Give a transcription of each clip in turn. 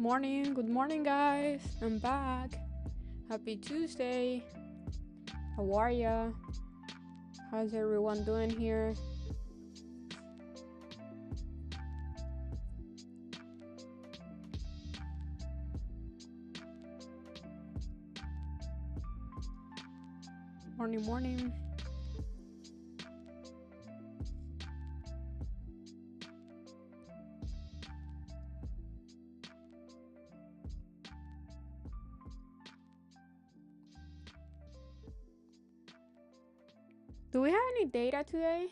Good morning, guys. I'm back. Happy Tuesday. How are ya? How's everyone doing here? Morning. Do we have any data today?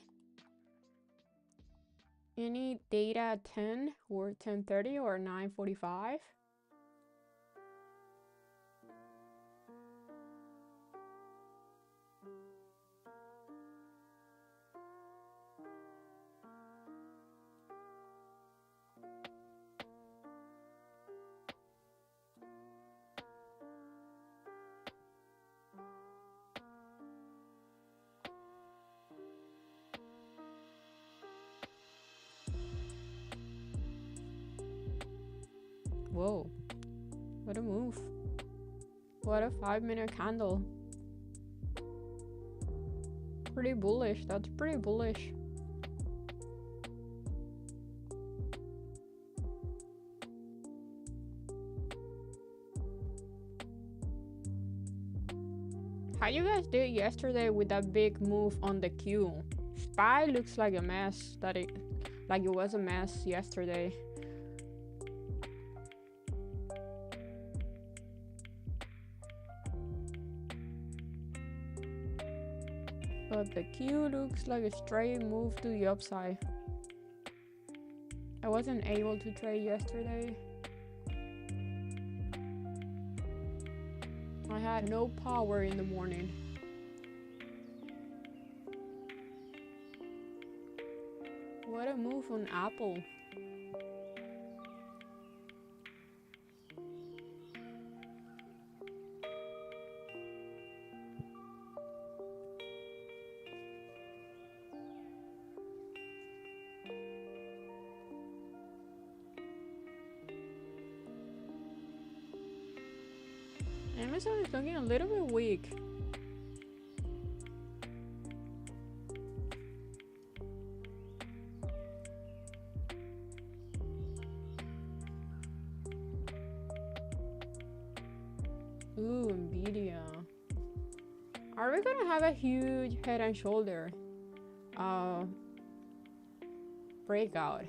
Any data at 10 or 10:30 or 9:45? Whoa, what a move. What a 5-minute candle. Pretty bullish. That's pretty bullish. How you guys did yesterday with that big move on the Q? SPY looks like a mess. Like it was a mess yesterday. But the Q looks like a straight move to the upside. I wasn't able to trade yesterday. I had no power in the morning. What a move on Apple. Amazon is looking a little bit weak. Ooh, Nvidia. Are we gonna have a huge head and shoulder breakout?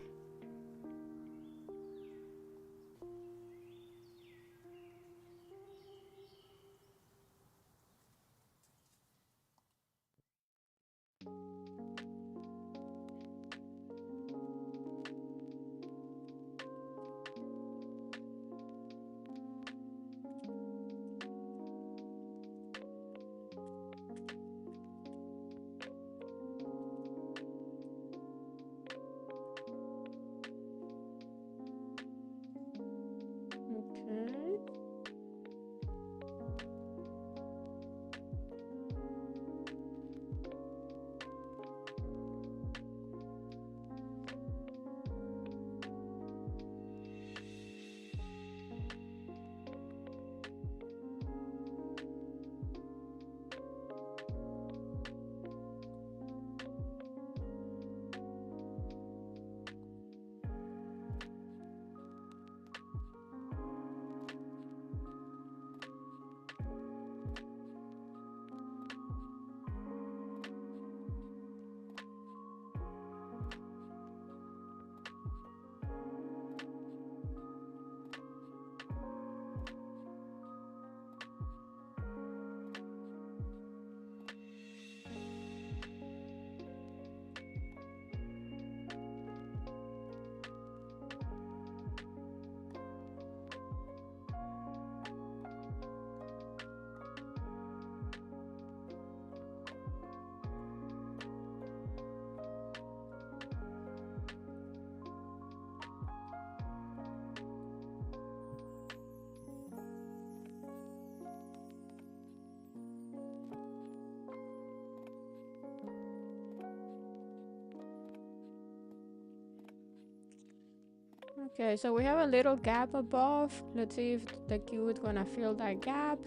Okay, so we have a little gap above. Let's see if the Q is gonna fill that gap.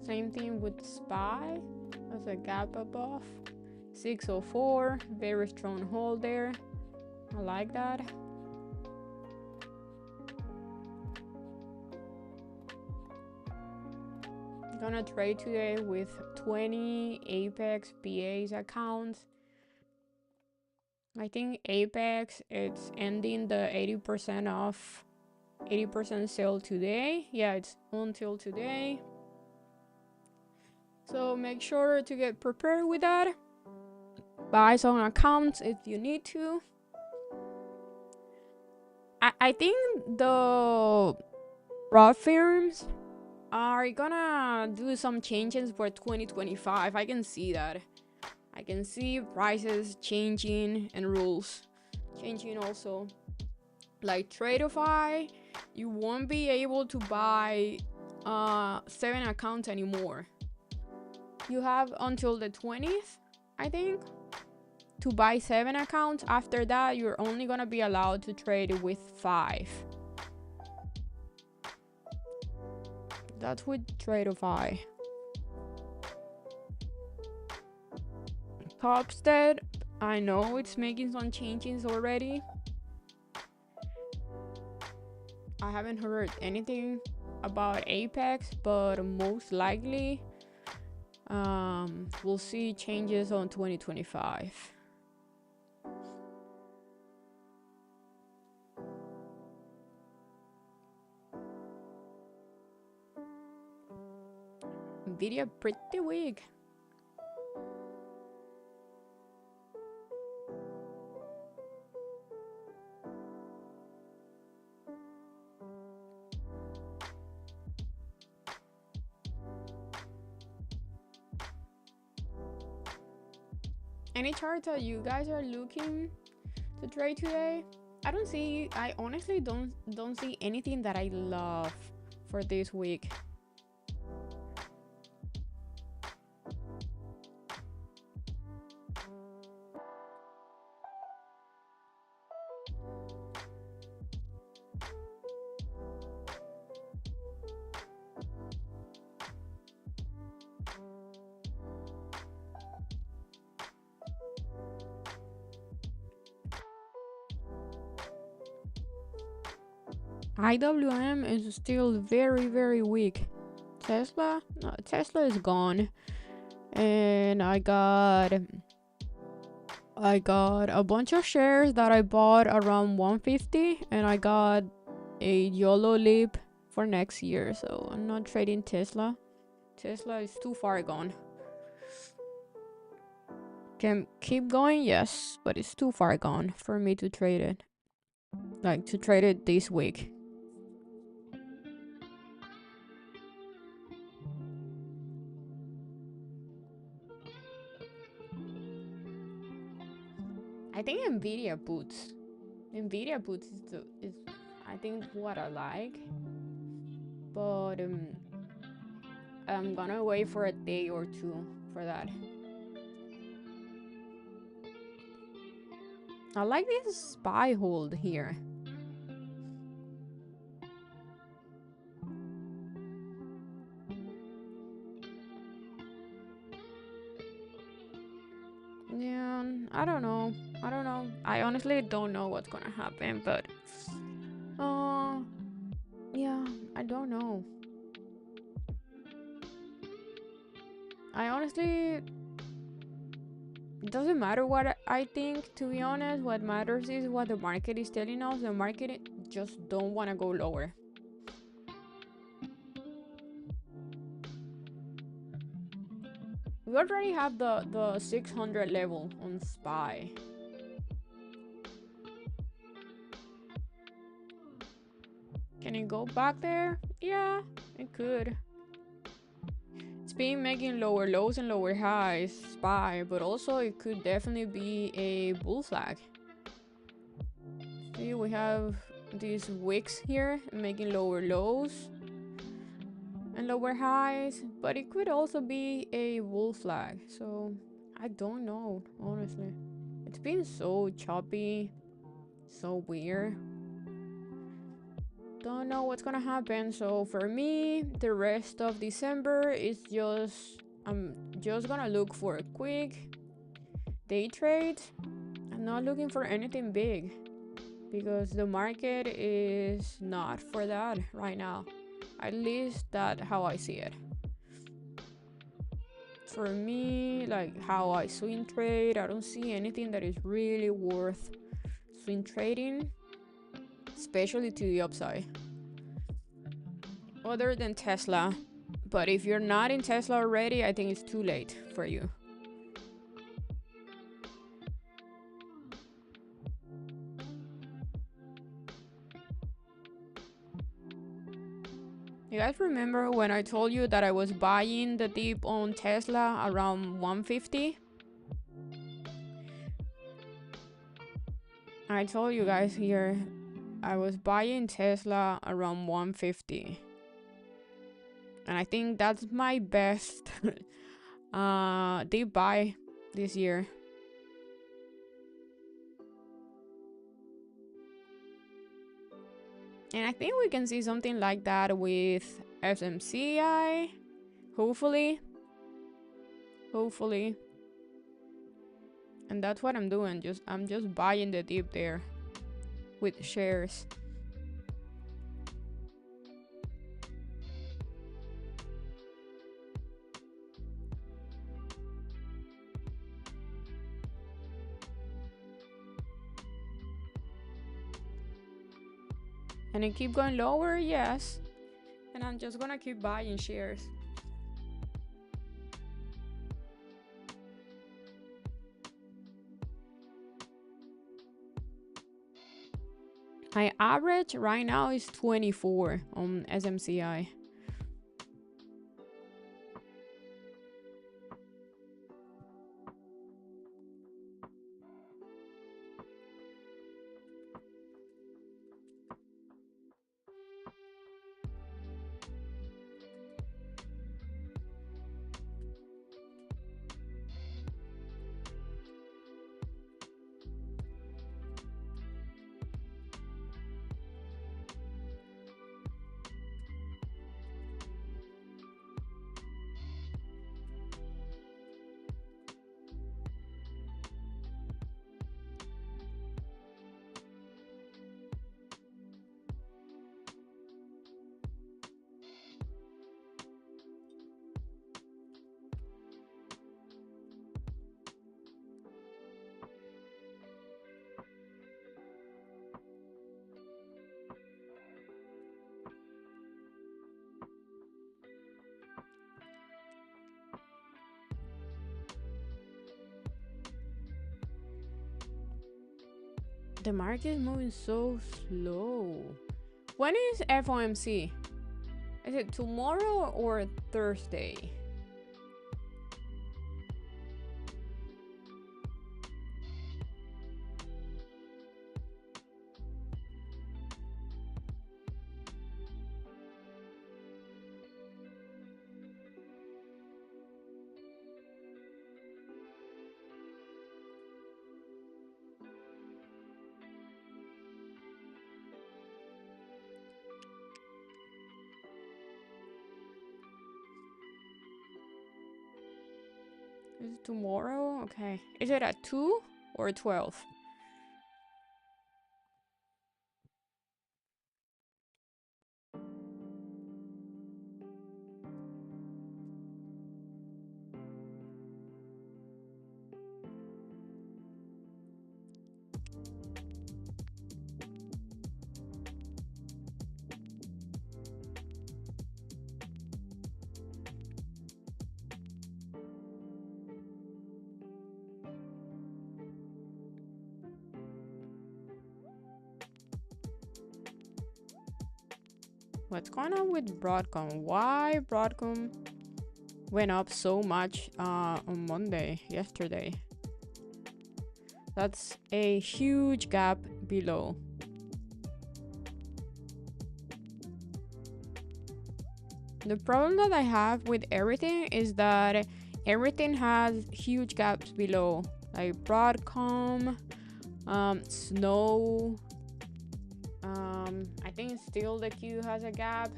Same thing with SPY. There's a gap above. 604, very strong hold there. I like that. I'm gonna trade today with 20 Apex BAs accounts. I think Apex, it's ending the 80% off, 80% sale today. Yeah, it's until today. So make sure to get prepared with that. Buy some accounts if you need to. I think the prop firms are gonna do some changes for 2025. I can see that. I can see prices changing and rules changing also. Like Tradeify, you won't be able to buy 7 accounts anymore. You have until the 20th, I think, to buy 7 accounts. After that, you're only gonna be allowed to trade with 5. That's with Tradeify. Topstead, I know it's making some changes already. I haven't heard anything about Apex, but most likely we'll see changes on 2025. Nvidia pretty weak. Any charts that you guys are looking to trade today? I honestly don't see anything that I love for this week. IWM is still very, very weak. Tesla? No, Tesla is gone. And I got a bunch of shares that I bought around 150, and I got a YOLO leap for next year, so I'm not trading Tesla. Tesla is too far gone. Can keep going, yes, but it's too far gone for me to trade it. Like, to trade it this week. I think Nvidia boots is I think what I like, but I'm gonna wait for a day or two for that. I like this SPY hold here. Yeah, I don't know. I honestly don't know what's gonna happen, but yeah, I don't know. I honestly, it doesn't matter what I think, to be honest. What matters is what the market is telling us. The market just don't want to go lower. We already have the 600 level on SPY. Can it go back there? Yeah, it could. It's been making lower lows and lower highs, SPY, but also it could definitely be a bull flag. See, we have these wicks here, making lower lows and lower highs, but it could also be a bull flag. So I don't know, honestly. It's been so choppy, so weird. Don't know what's gonna happen. So for me, the rest of December is just, I'm just gonna look for a quick day trade. I'm not looking for anything big because the market is not for that right now. At least that's how I see it. For me, like how I swing trade, I don't see anything that is really worth swing trading, especially to the upside, other than Tesla. But if you're not in Tesla already, I think it's too late for you. You guys remember when I told you that I was buying the dip on Tesla around 150? I told you guys here I was buying Tesla around 150. And I think that's my best deep buy this year. And I think we can see something like that with SMCI. Hopefully. And that's what I'm doing. I'm just buying the dip there with shares. And it keep going lower, yes. And I'm just gonna keep buying shares. My average right now is 24 on SMCI. The market is moving so slow. When is FOMC? Is it tomorrow or Thursday? Is it tomorrow? Okay. Is it at 2 or 12? What's going on with Broadcom? Why Broadcom went up so much on Monday, yesterday? That's a huge gap below. The problem that I have with everything is that everything has huge gaps below, like Broadcom, Snow. I think still the Q has a gap.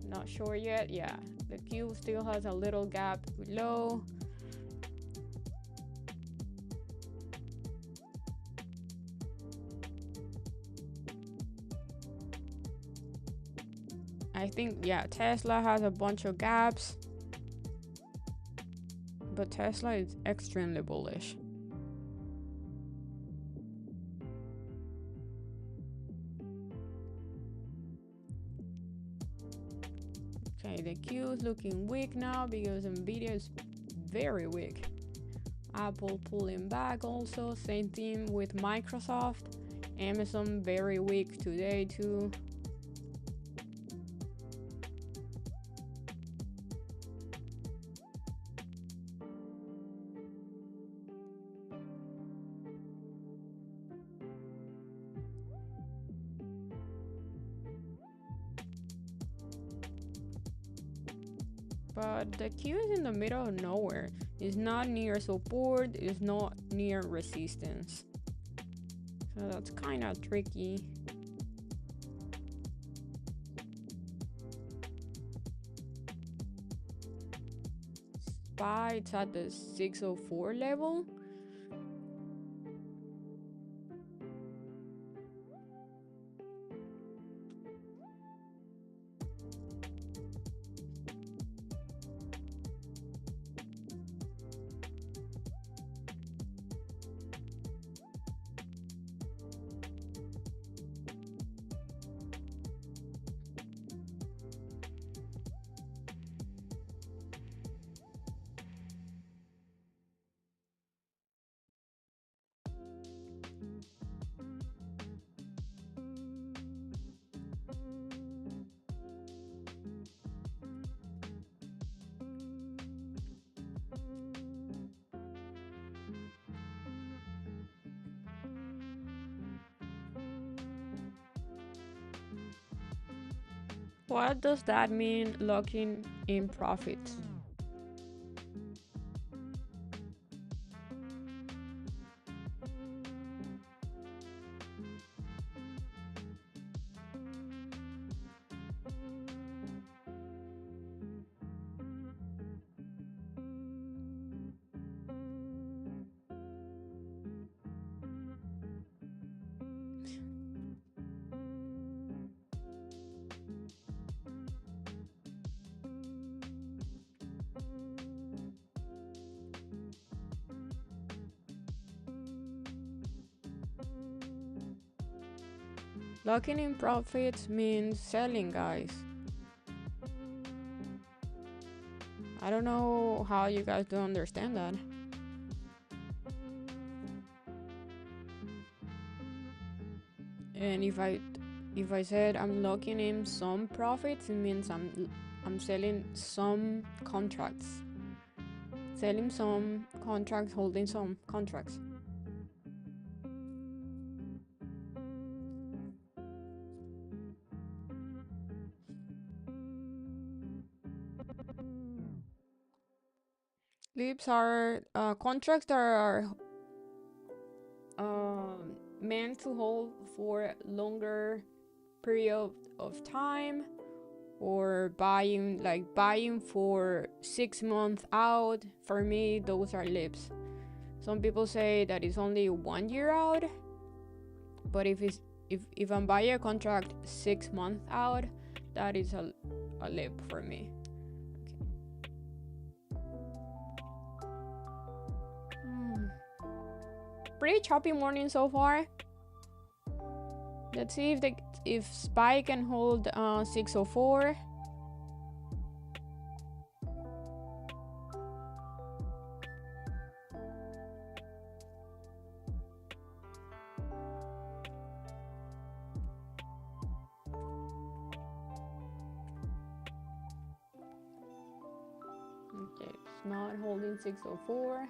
Not sure yet. Yeah, the Q still has a little gap below. I think, yeah, Tesla has a bunch of gaps, but Tesla is extremely bullish. Okay, the Q is looking weak now because Nvidia is very weak. Apple pulling back also, same thing with Microsoft. Amazon very weak today too. But the Q is in the middle of nowhere. It's not near support, it's not near resistance. So that's kind of tricky. SPY, it's at the 604 level. What does that mean, locking in profits? Locking in profits means selling, guys. I don't know how you guys don't understand that. And if I said I'm locking in some profits, it means I'm selling some contracts. Selling some contracts, holding some contracts. Lips are contracts that are meant to hold for longer period of time, or buying for 6 months out. For me, those are lips. Some people say that it's only 1 year out, but if I'm buying a contract 6 months out, that is a lip for me. Pretty choppy morning so far. Let's see if SPY can hold 604. Okay, it's not holding 604.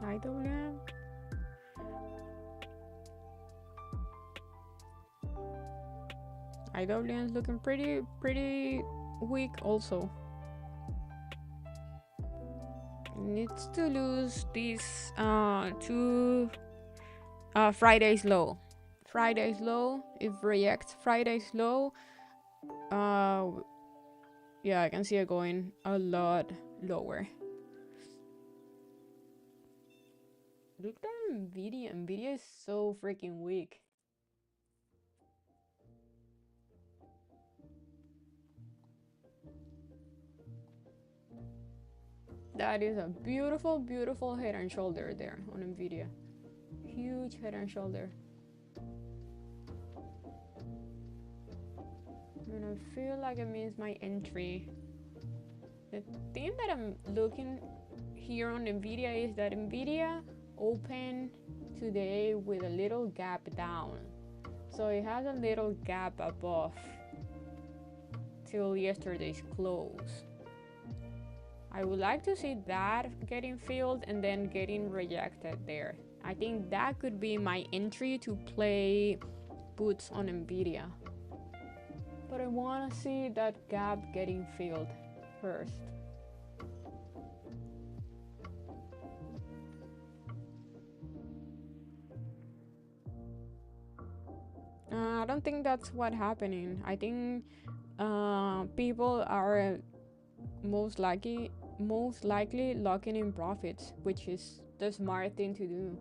IWM. IWM is looking pretty weak also. Needs to lose this two Friday's low. Friday's low. If rejects Friday's low, yeah, I can see it going a lot lower. Look at Nvidia. Nvidia is so freaking weak. That is a beautiful, beautiful head and shoulder there on Nvidia. Huge head and shoulder. And I feel like I missed my entry. The thing that I'm looking here on Nvidia is that Nvidia opened today with a little gap down. So it has a little gap above till yesterday's close. I would like to see that getting filled and then getting rejected there. I think that could be my entry to play puts on Nvidia. But I want to see that gap getting filled first. I don't think that's what's happening. I think people are most likely locking in profits, which is the smart thing to do.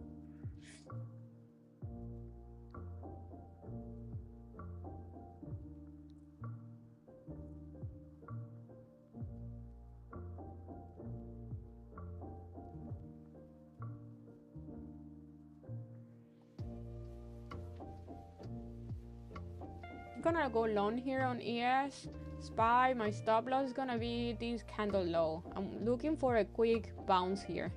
I'm gonna go long here on ES. SPY, my stop loss is gonna be this candle low. I'm looking for a quick bounce here.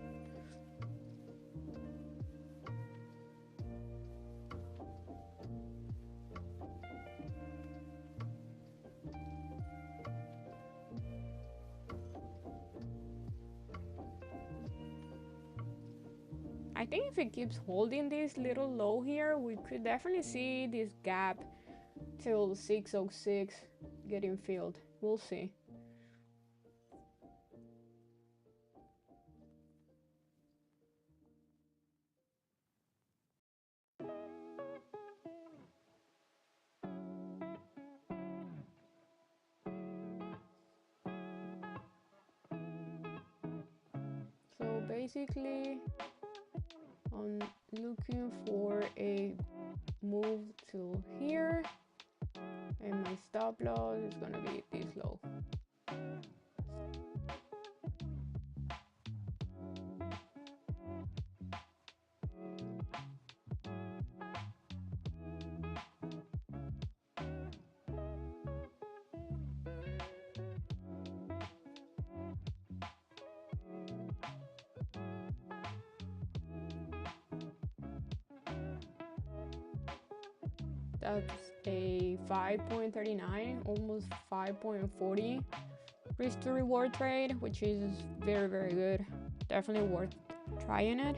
I think if it keeps holding this little low here, we could definitely see this gap till 606 getting filled. We'll see. So basically, I'm looking for a move till here, and my stop loss is gonna be this low. That's a 5.39, almost 5.40 risk to reward trade, which is very, very good. Definitely worth trying it.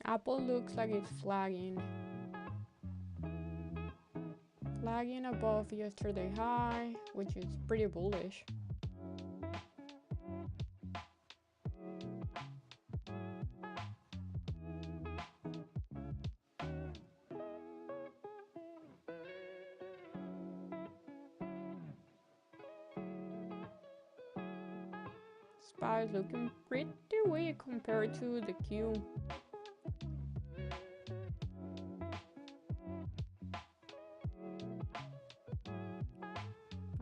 Apple looks like it's flagging above yesterday high, which is pretty bullish. SPY is looking pretty weak compared to the Q.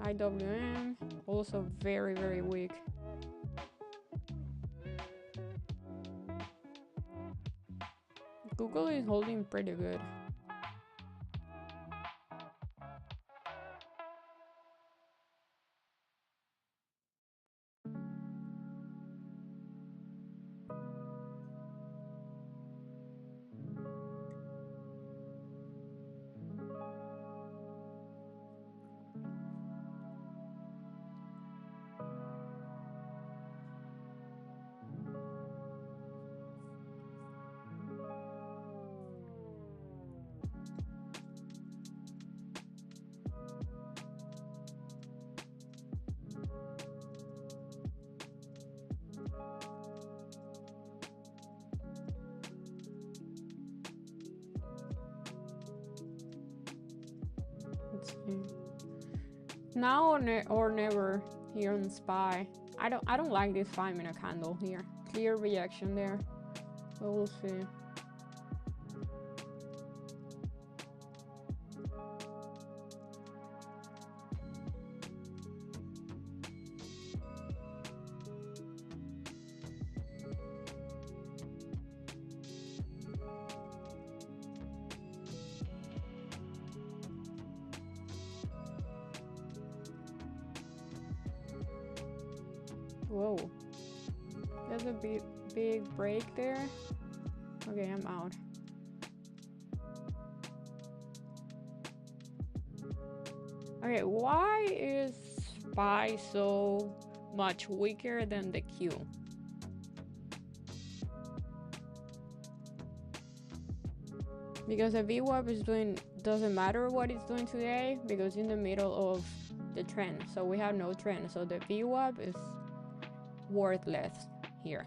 IWM also very, very weak. Google is holding pretty good. Let's see. Now or never here on SPY. I don't like this 5-minute candle here. Clear reaction there. But we'll see. Whoa, there's a big break there. Okay, I'm out. Okay, why is SPY so much weaker than the Q? Because the VWAP is doesn't matter what it's doing today because in the middle of the trend, so we have no trend, so the VWAP is worthless here.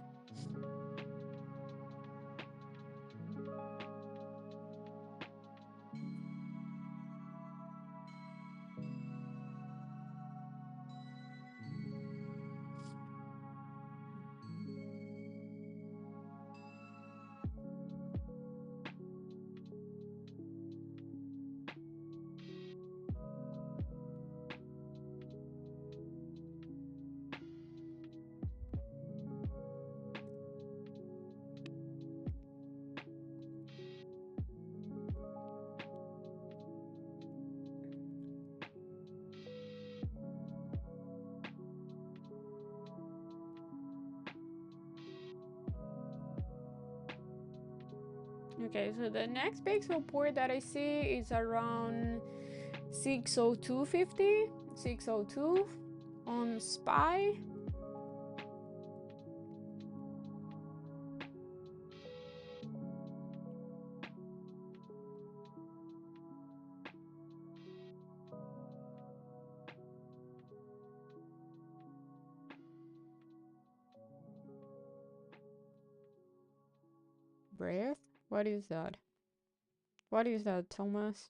Okay, so the next big support that I see is around 602.50, 602 on SPY. Breath? What is that? What is that, Thomas?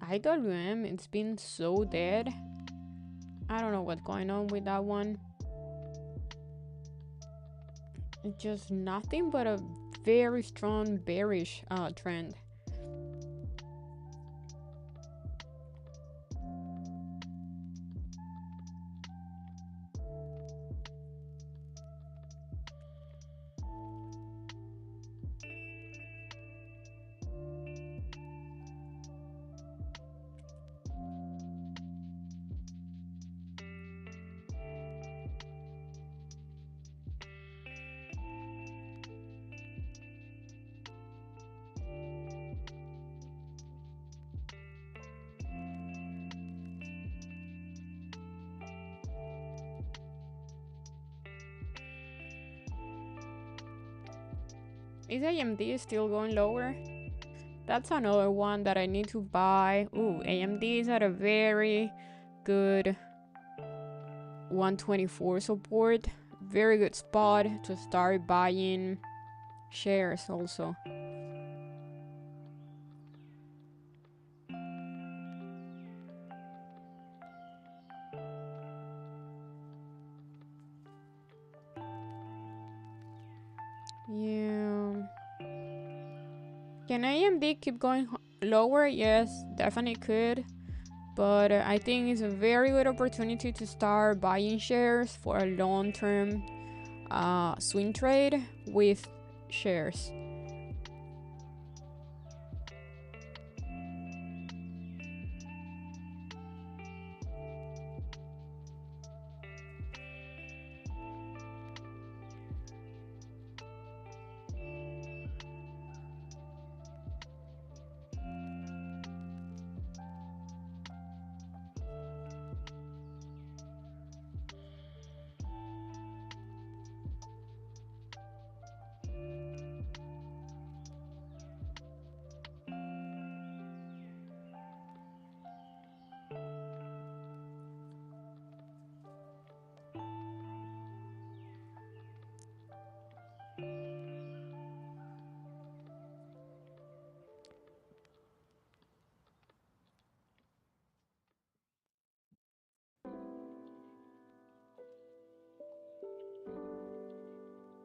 IWM, it's been so dead. I don't know what's going on with that one. It's just nothing but a very strong bearish trend. Is AMD still going lower? That's another one that I need to buy. Ooh, AMD is at a very good 124 support. Very good spot to start buying shares also. Yeah. Can AMD keep going lower? Yes, definitely could. But I think it's a very good opportunity to start buying shares for a long-term swing trade with shares.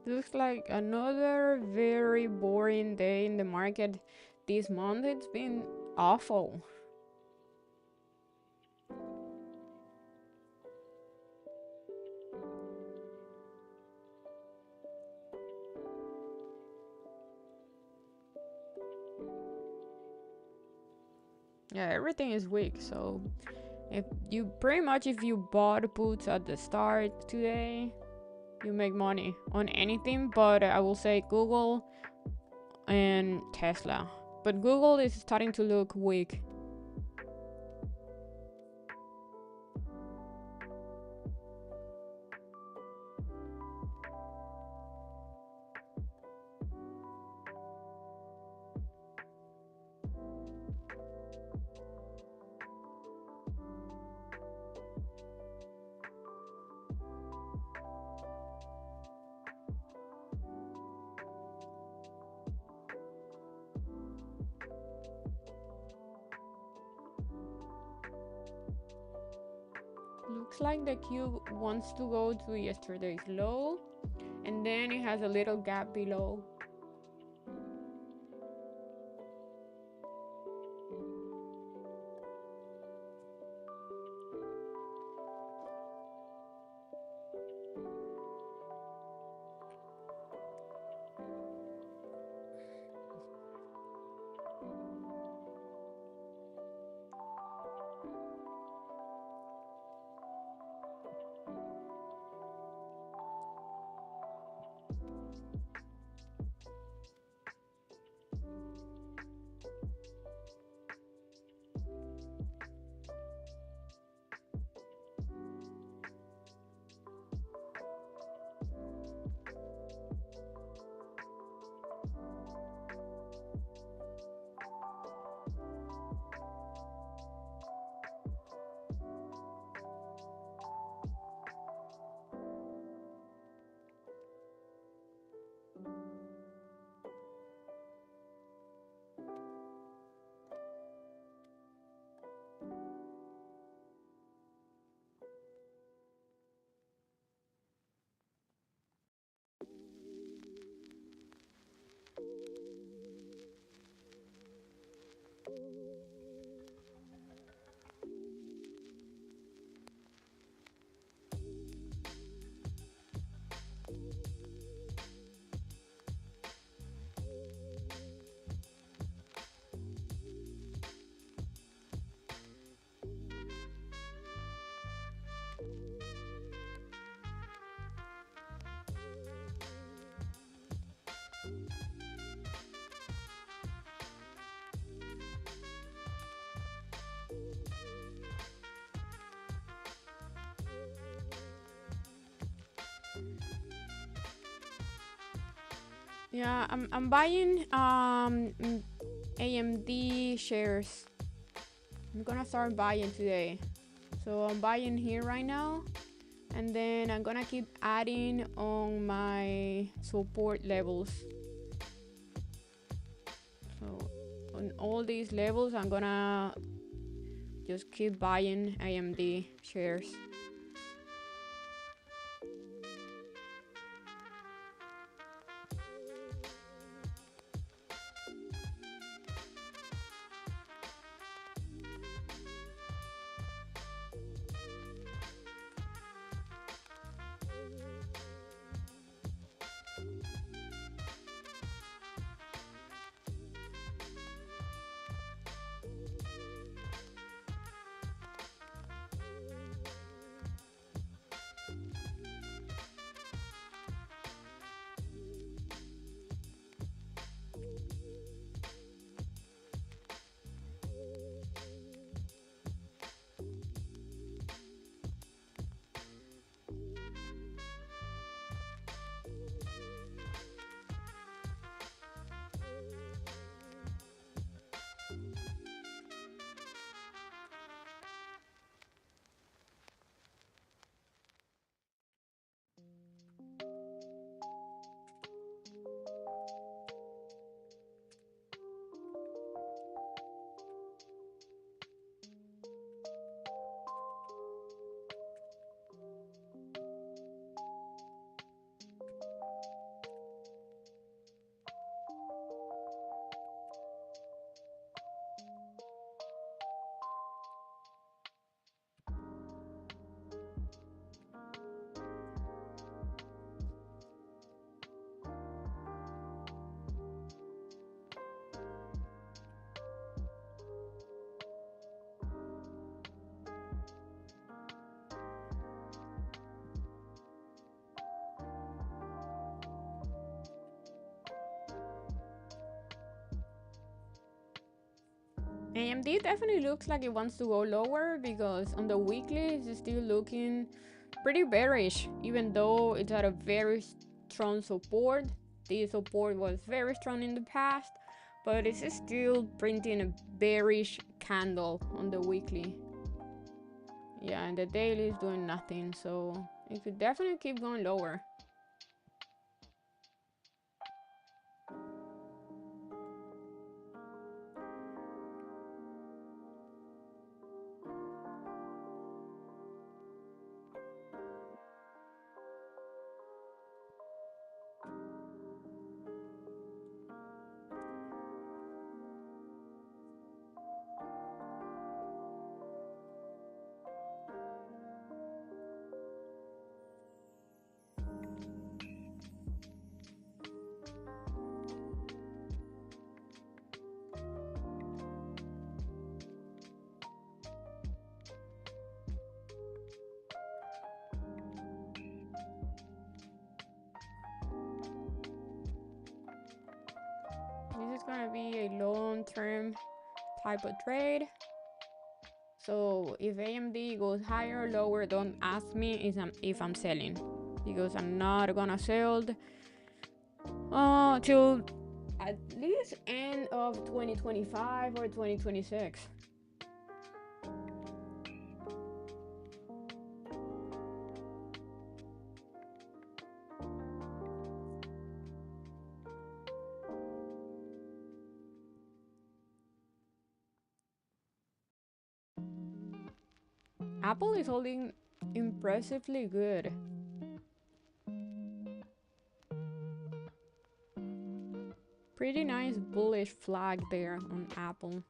Looks like another very boring day in the market this month. It's been awful. Yeah, everything is weak. So if you bought puts at the start today, you make money on anything, but I will say Google and Tesla. But Google is starting to look weak. Looks like the cube wants to go to yesterday's low, and then it has a little gap below. Yeah, I'm buying AMD shares. I'm gonna start buying today. So I'm buying here right now, and then I'm gonna keep adding on my support levels. on all these levels, I'm gonna just keep buying AMD shares. AMD definitely looks like it wants to go lower because on the weekly it's still looking pretty bearish, even though it's at a very strong support. The support was very strong in the past, but it's still printing a bearish candle on the weekly. Yeah, and the daily is doing nothing, so it could definitely keep going lower. This is gonna be a long-term type of trade. So if AMD goes higher or lower, don't ask me if I'm selling, because I'm not gonna sell till at least end of 2025 or 2026. Apple is holding impressively good. Pretty nice bullish flag there on Apple.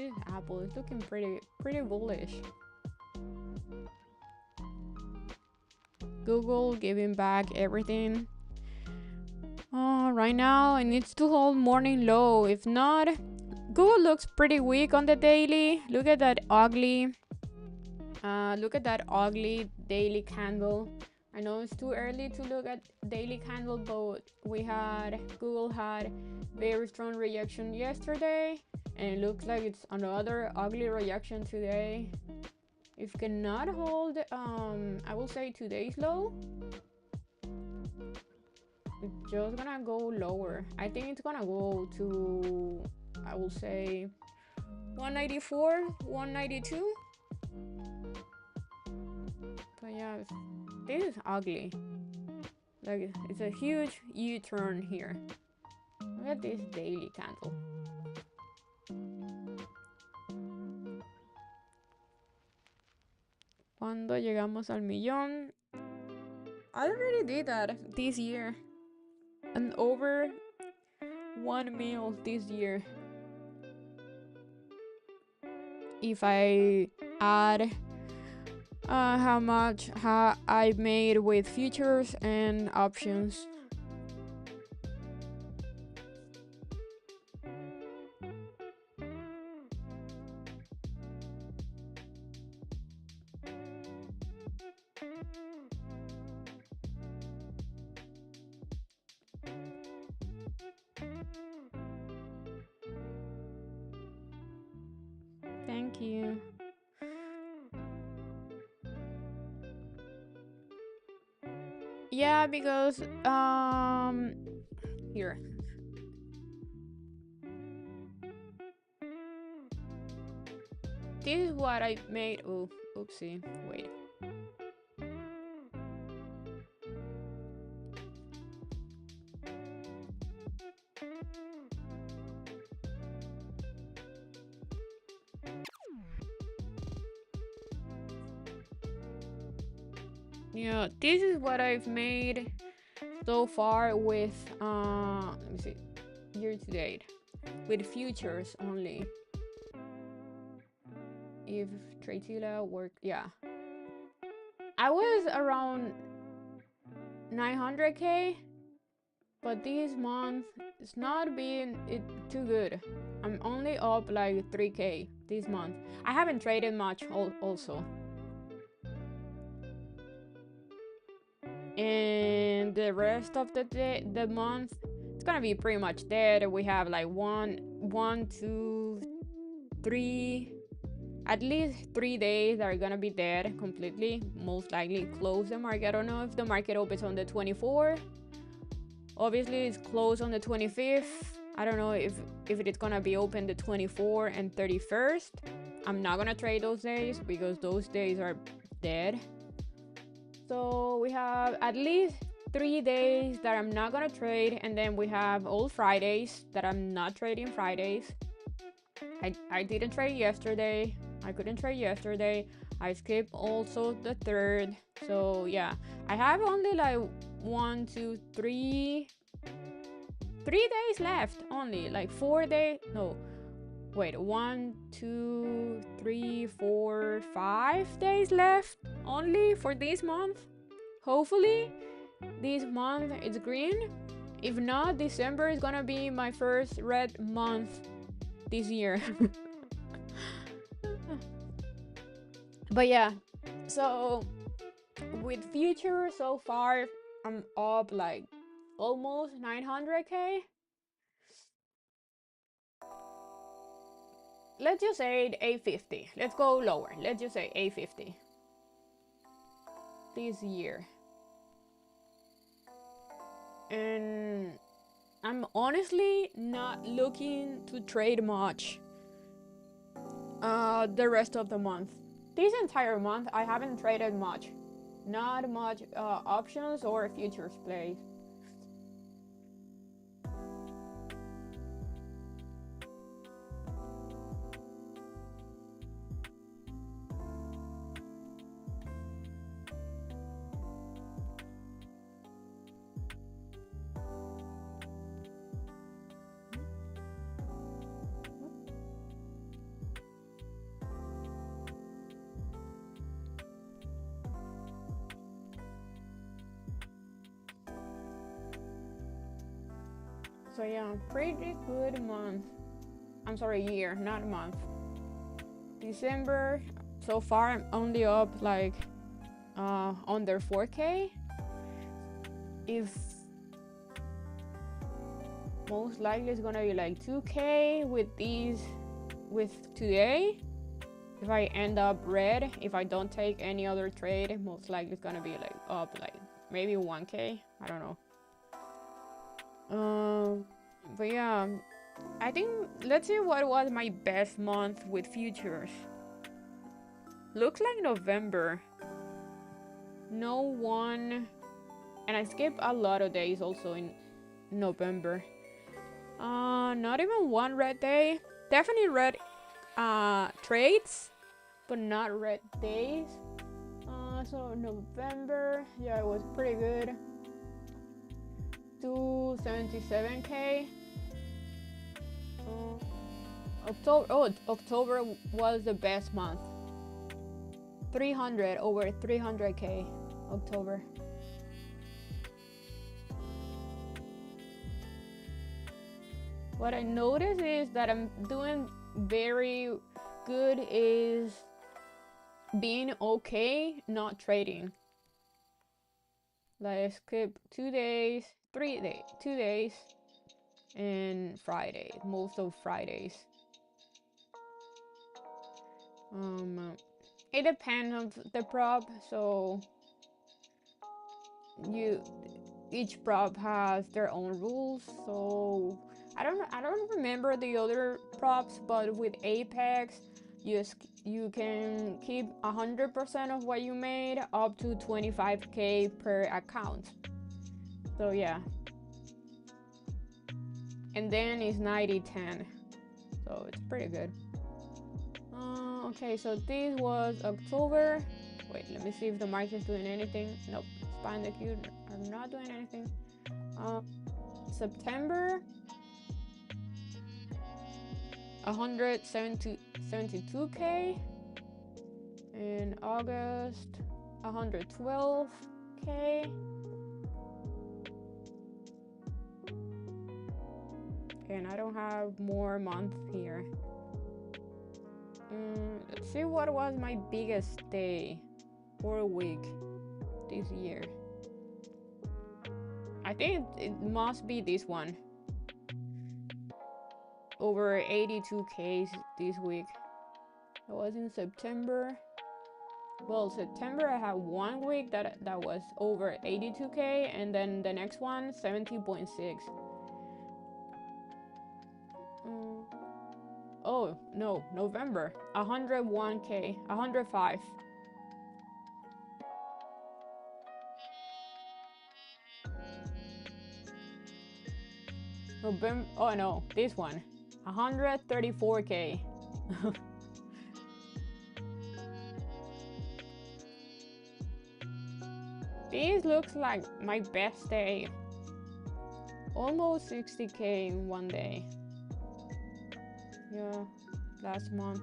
this Apple is looking pretty bullish. Google giving back everything. Right now it needs to hold morning low. If not, Google looks pretty weak on the daily. Look at that ugly daily candle. I know it's too early to look at daily candle, but Google had very strong reaction yesterday, and it looks like it's another ugly reaction today. If cannot hold, I will say today's low, it's just gonna go lower. I think it's gonna go to, I will say, 194, 192. But yeah, this is ugly. Like, it's a huge U-turn here. Look at this daily candle. Cuando llegamos al millón? I already did that this year. And over 1 mil this year. If I add how much I made with futures and options. Thank you. Yeah, because here. This is what I made. Oh, oopsie. Wait. Yeah, this is what I've made so far with let me see, year to date, with futures only. If Tradezilla worked, yeah, I was around 900k, but this month it's not been too good. I'm only up like 3k this month. I haven't traded much also. And the rest of the month, it's gonna be pretty much dead. We have like one, two, three, at least 3 days that are gonna be dead completely. Most likely close the market. I don't know if the market opens on the 24th. Obviously, it's closed on the 25th. I don't know if it is gonna be open the 24th and 31st. I'm not gonna trade those days because those days are dead. So we have at least 3 days that I'm not gonna trade, and then we have all Fridays that I'm not trading Fridays. I didn't trade yesterday. I couldn't trade yesterday. I skipped also the 3rd. So yeah, I have only like 1, 2, 3 days left. Only like 4 days. No, wait, 1, 2, 3, 4, 5 days left only for this month. Hopefully this month is green. If not, December is gonna be my first red month this year. But yeah, so with future so far I'm up like almost 900k. Let's just say 850. Let's go lower. Let's just say 850 this year. And I'm honestly not looking to trade much the rest of the month. This entire month I haven't traded much. Not much options or futures plays. So yeah, pretty good month. I'm sorry, year, not month. December, so far I'm only up like under 4K. If most likely it's gonna be like 2K with today. If I end up red, if I don't take any other trade, most likely it's gonna be like up like maybe 1K. I don't know. But yeah, I think let's see what was my best month with futures. Looks like November. No one, and I skipped a lot of days also in November. Not even one red day. Definitely red trades, but not red days. So November, yeah, it was pretty good. 277K. October was the best month. 300 over 300K. October. What I noticed is that I'm doing very good is being okay not trading. Like I skip 2 days, 3 days, 2 days, and Friday, most of Fridays. It depends on the prop, so each prop has their own rules. So I don't remember the other props, but with Apex, you can keep 100% of what you made up to 25K per account. So yeah, and then it's 90-10, so it's pretty good. Okay, so this was October. Wait, let me see if the market's doing anything. Nope, SPY and the Q are not doing anything. September, 172K. In August, 112K. And I don't have more months here. Let's see what was my biggest day or week this year. I think it must be this one. Over 82K this week. It was in September. Well, September I had 1 week that was over 82K, and then the next one 70.6. Oh no, November 101K, 105. November, oh no, this one 134K. This looks like my best day. Almost 60K in one day. Yeah, last month.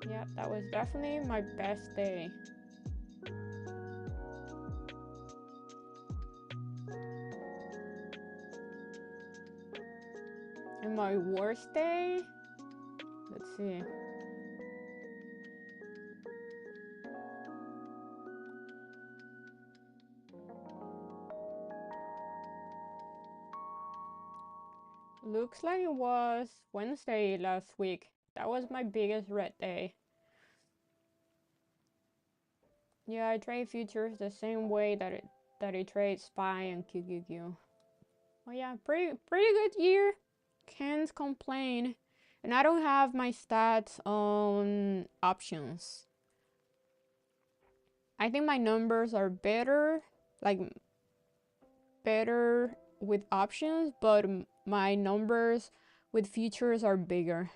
Yeah, that was definitely my best day. And my worst day? Let's see. Looks like it was Wednesday last week. That was my biggest red day. Yeah, I trade futures the same way that I trade SPY and QQQ. Oh yeah, pretty good year. Can't complain. And I don't have my stats on options. I think my numbers are better, like better with options, but my numbers with futures are bigger.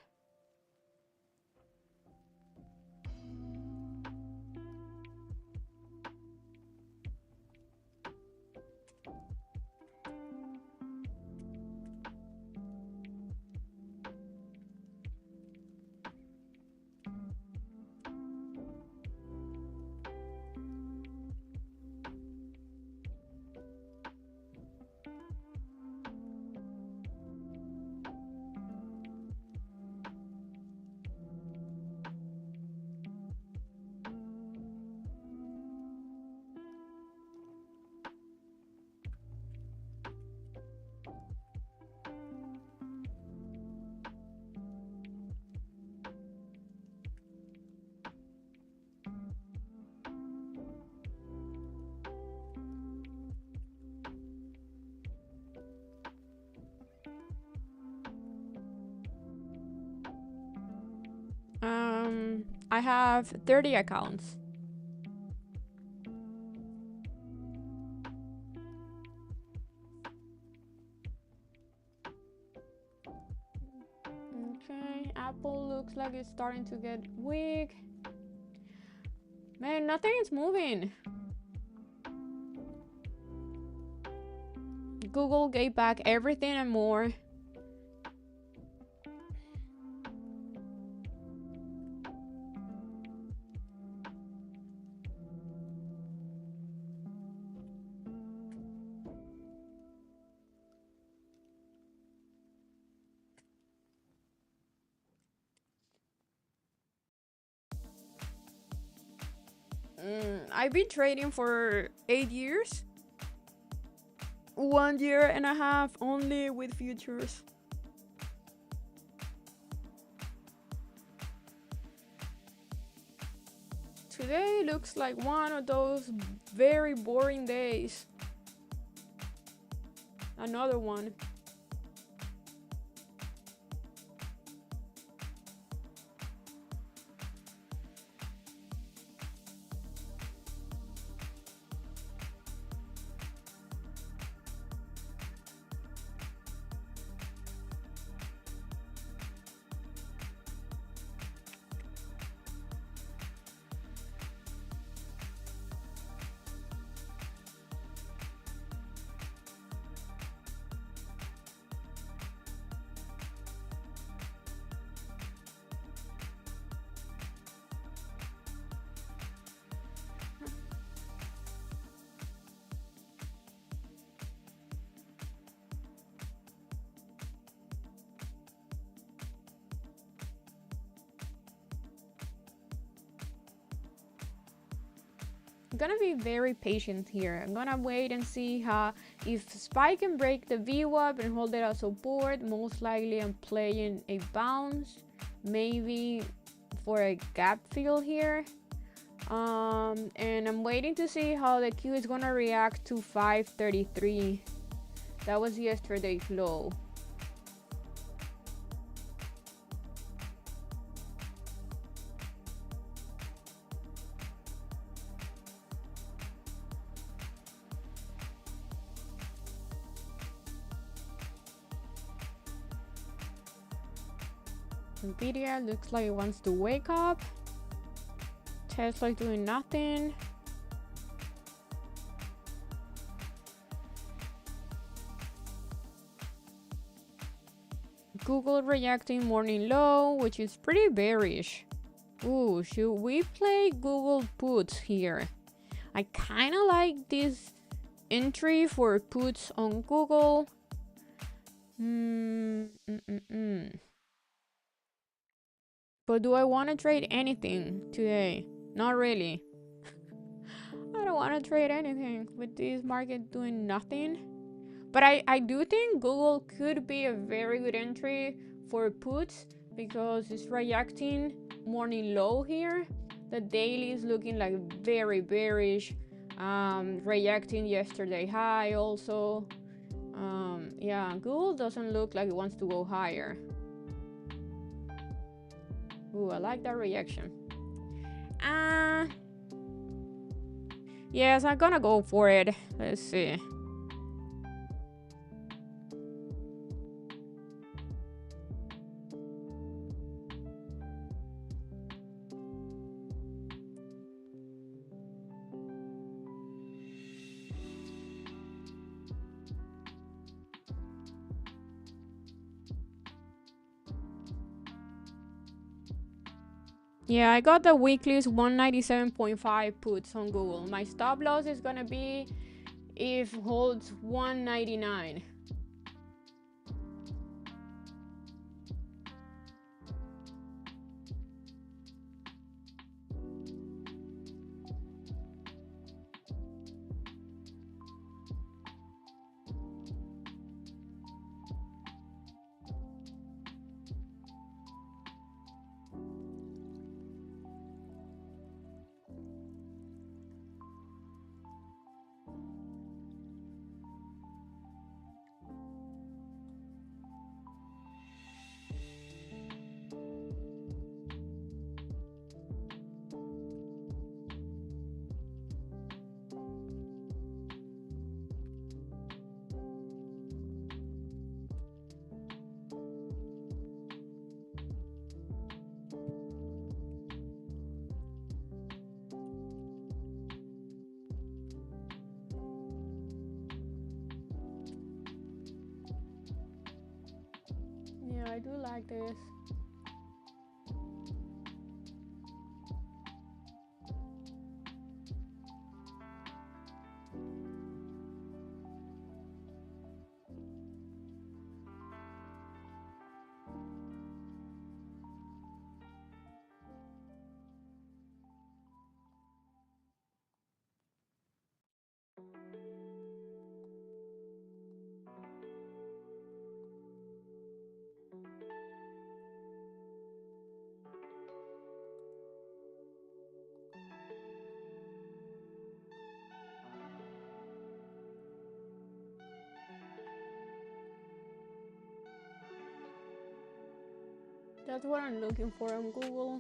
I have 30 accounts. Okay, Apple looks like it's starting to get weak. Man, nothing is moving. Google gave back everything and more. I've been trading for 8 years. 1 year and a half only with futures. Today looks like one of those very boring days. Another one. I'm gonna be very patient here. I'm gonna wait and see how, if Spy can break the VWAP and hold it as support, most likely I'm playing a bounce, maybe for a gap fill here. And I'm waiting to see how the Q is gonna react to 533. That was yesterday's low. Nvidia looks like it wants to wake up. Tesla doing nothing. Google reacting morning low, which is pretty bearish. Ooh, should we play Google puts here? I kind of like this entry for puts on Google. But do I want to trade anything today? Not really. I don't want to trade anything with this market doing nothing. But I do think Google could be a very good entry for puts because it's reacting morning low here. The daily is looking like very bearish. Reacting yesterday high also. Yeah, Google doesn't look like it wants to go higher. Ooh, I like that reaction. Yes, I'm gonna go for it. Let's see. Yeah, I got the weekly's 197.5 puts on Google. My stop loss is gonna be if holds 199. I do like this. That's what I'm looking for on Google.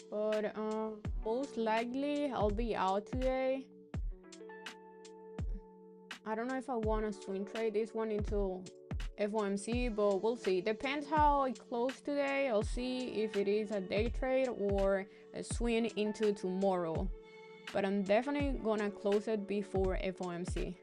But most likely I'll be out today. I don't know if I want to swing trade this one into FOMC, but we'll see. Depends how it closes today. I'll see if it is a day trade or a swing into tomorrow. But I'm definitely gonna close it before FOMC.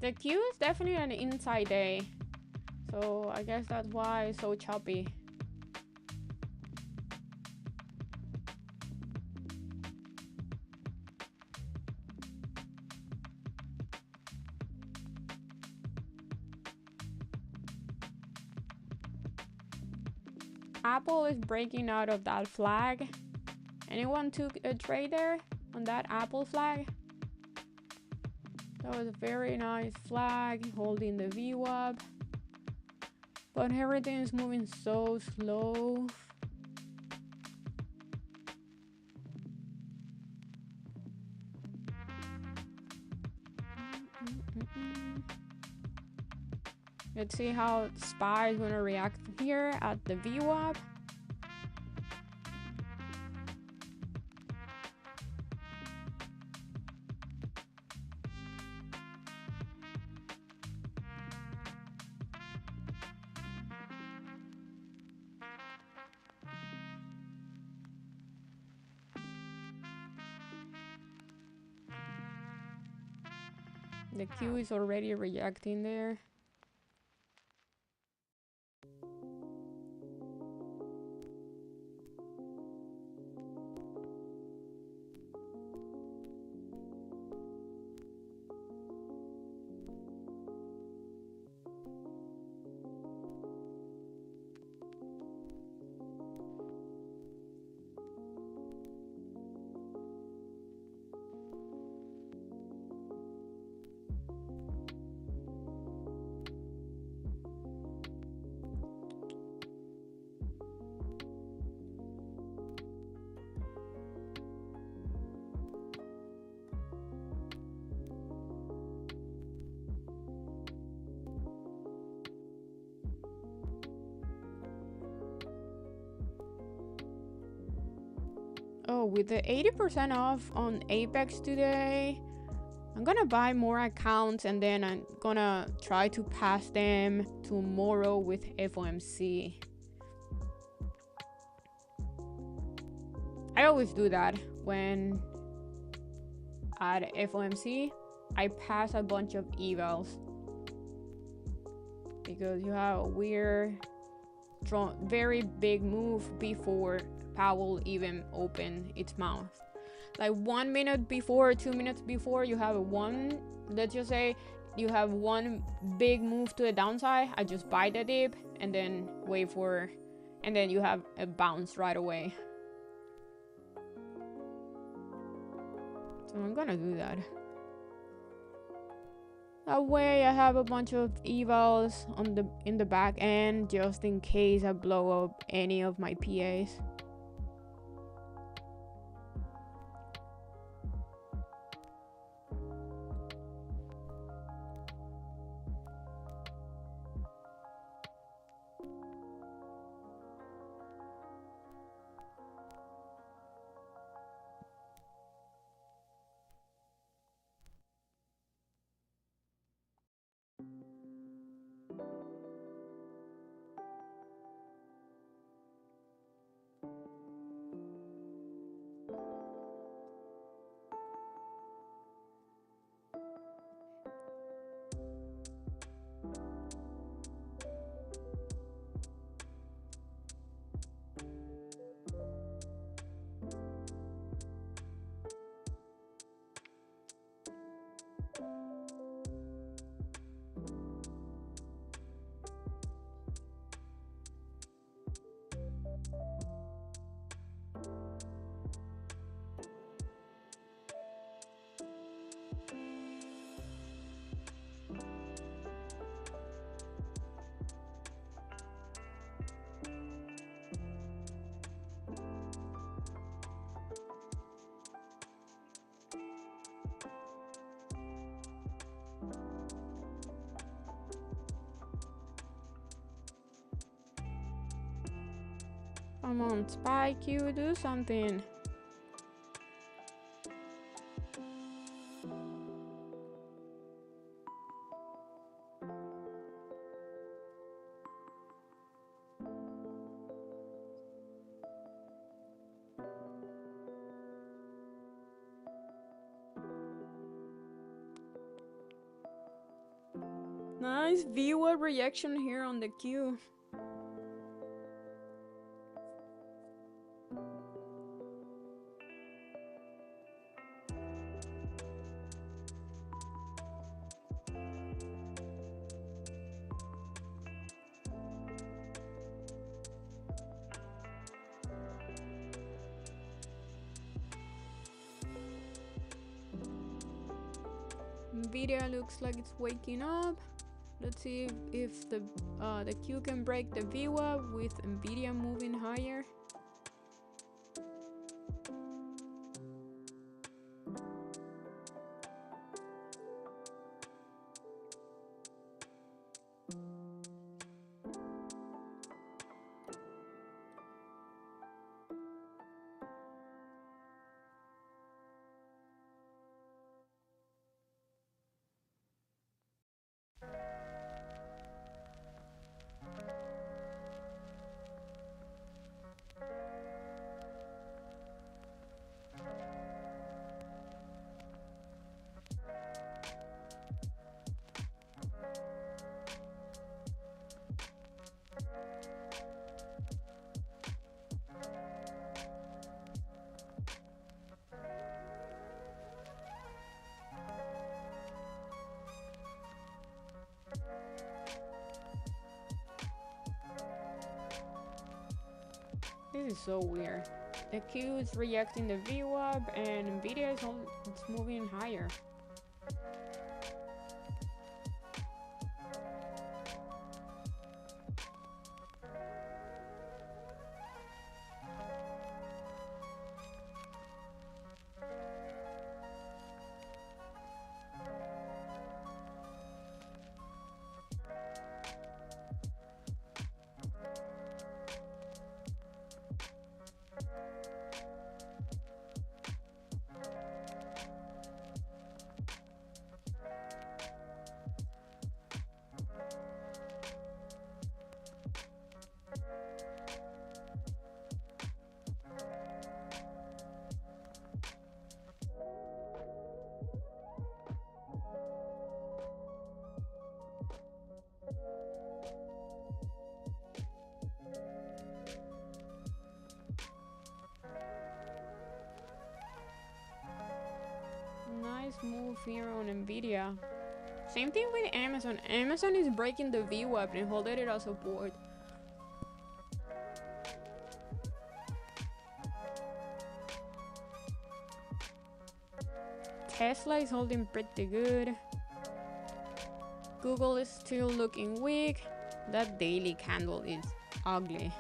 The Q is definitely an inside day, so I guess that's why it's so choppy. Apple is breaking out of that flag, Anyone took a trade there on that Apple flag? That was a very nice flag holding the VWAP. But everything is moving so slow. Let's see how SPY is gonna react here at the VWAP. The Q is already reacting there. Oh, with the 80% off on APEX today, I'm gonna buy more accounts and then I'm gonna try to pass them tomorrow with FOMC. I always do that when at FOMC I pass a bunch of evals because you have a weird, very big move before Powell even open its mouth. Like 1 minute before, 2 minutes before, you have let's just say you have one big move to the downside. I just buy the dip and then wait for, and then you have a bounce right away. So I'm gonna do that. That way I have a bunch of evals in the back end just in case I blow up any of my PAs. Come on, Spike, you do something. Nice viewer reaction here on the queue. Nvidia looks like it's waking up. Let's see if the Q can break the VWAP with Nvidia moving higher. This is so weird. The Q is rejecting the VWAP and Nvidia is it's moving higher. Nice move here on Nvidia. Same thing with Amazon. Amazon is breaking the VWAP and holding it as support. Tesla is holding pretty good. Google is still looking weak. That daily candle is ugly.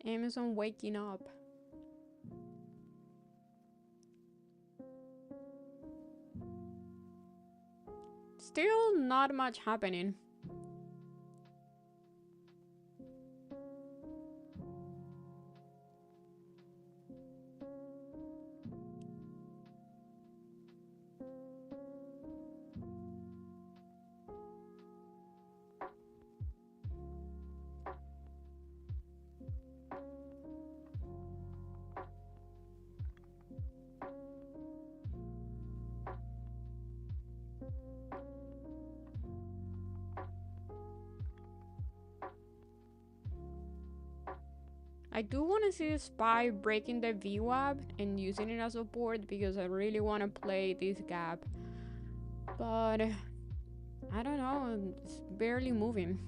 Amazon waking up. Still not much happening. I do want to see SPY breaking the VWAP and using it as support because I really want to play this gap. But I don't know, it's barely moving.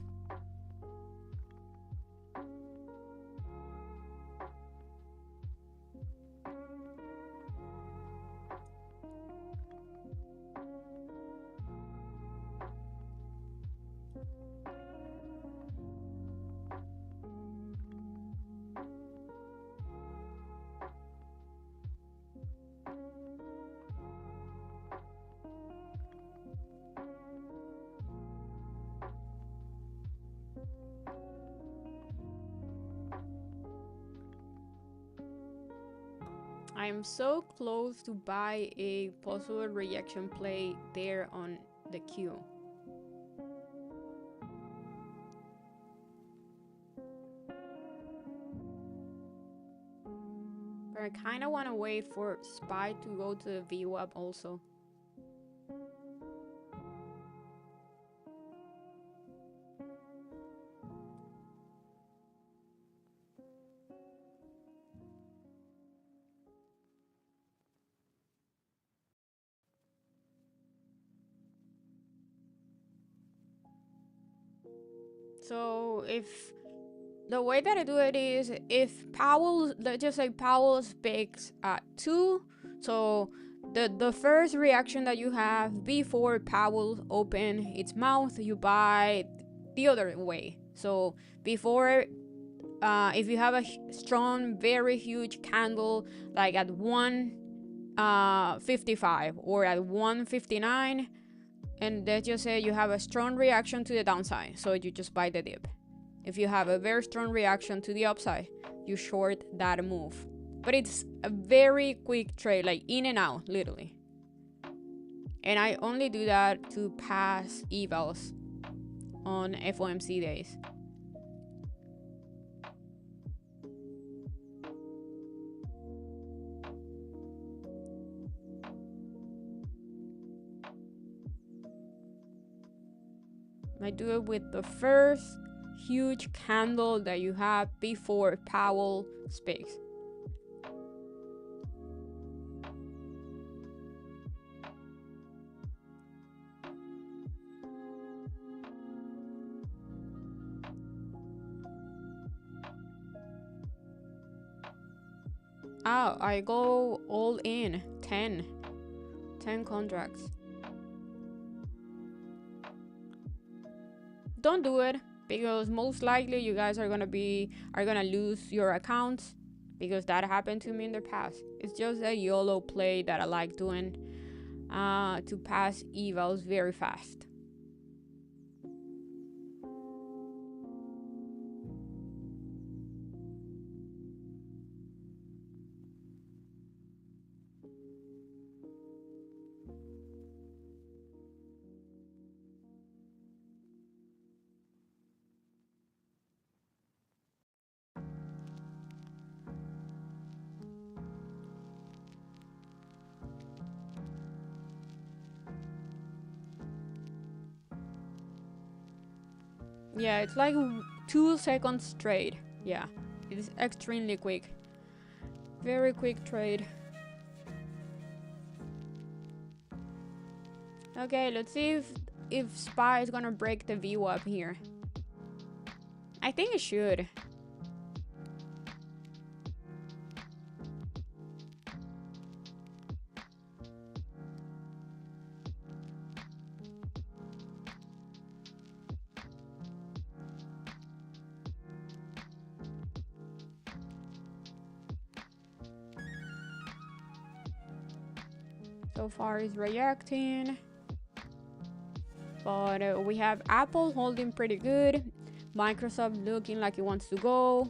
I am so close to buy a possible rejection play there on the Q. But I kind of want to wait for SPY to go to the VWAP also. So if the way that I do it is, if Powell, let's just say Powell speaks at 2, so the first reaction that you have before Powell open its mouth, you buy the other way. So before, if you have a strong, very huge candle, like at 155 or at 159, and let's just say you have a strong reaction to the downside, so you just buy the dip. If you have a very strong reaction to the upside, you short that move. But it's a very quick trade, like in and out, literally. And I only do that to pass evals on FOMC days. I do it with the first huge candle that you have before Powell speaks. Oh, I go all in 10 contracts. Don't do it, because most likely you guys are gonna lose your accounts, because that happened to me in the past. It's just a YOLO play that I like doing, to pass evals very fast. Yeah, it's like 2 seconds trade. Yeah, it is extremely quick. Very quick trade. Okay, let's see if SPY is gonna break the VWAP here. I think it should. So far is reacting, but we have Apple holding pretty good, Microsoft looking like it wants to go,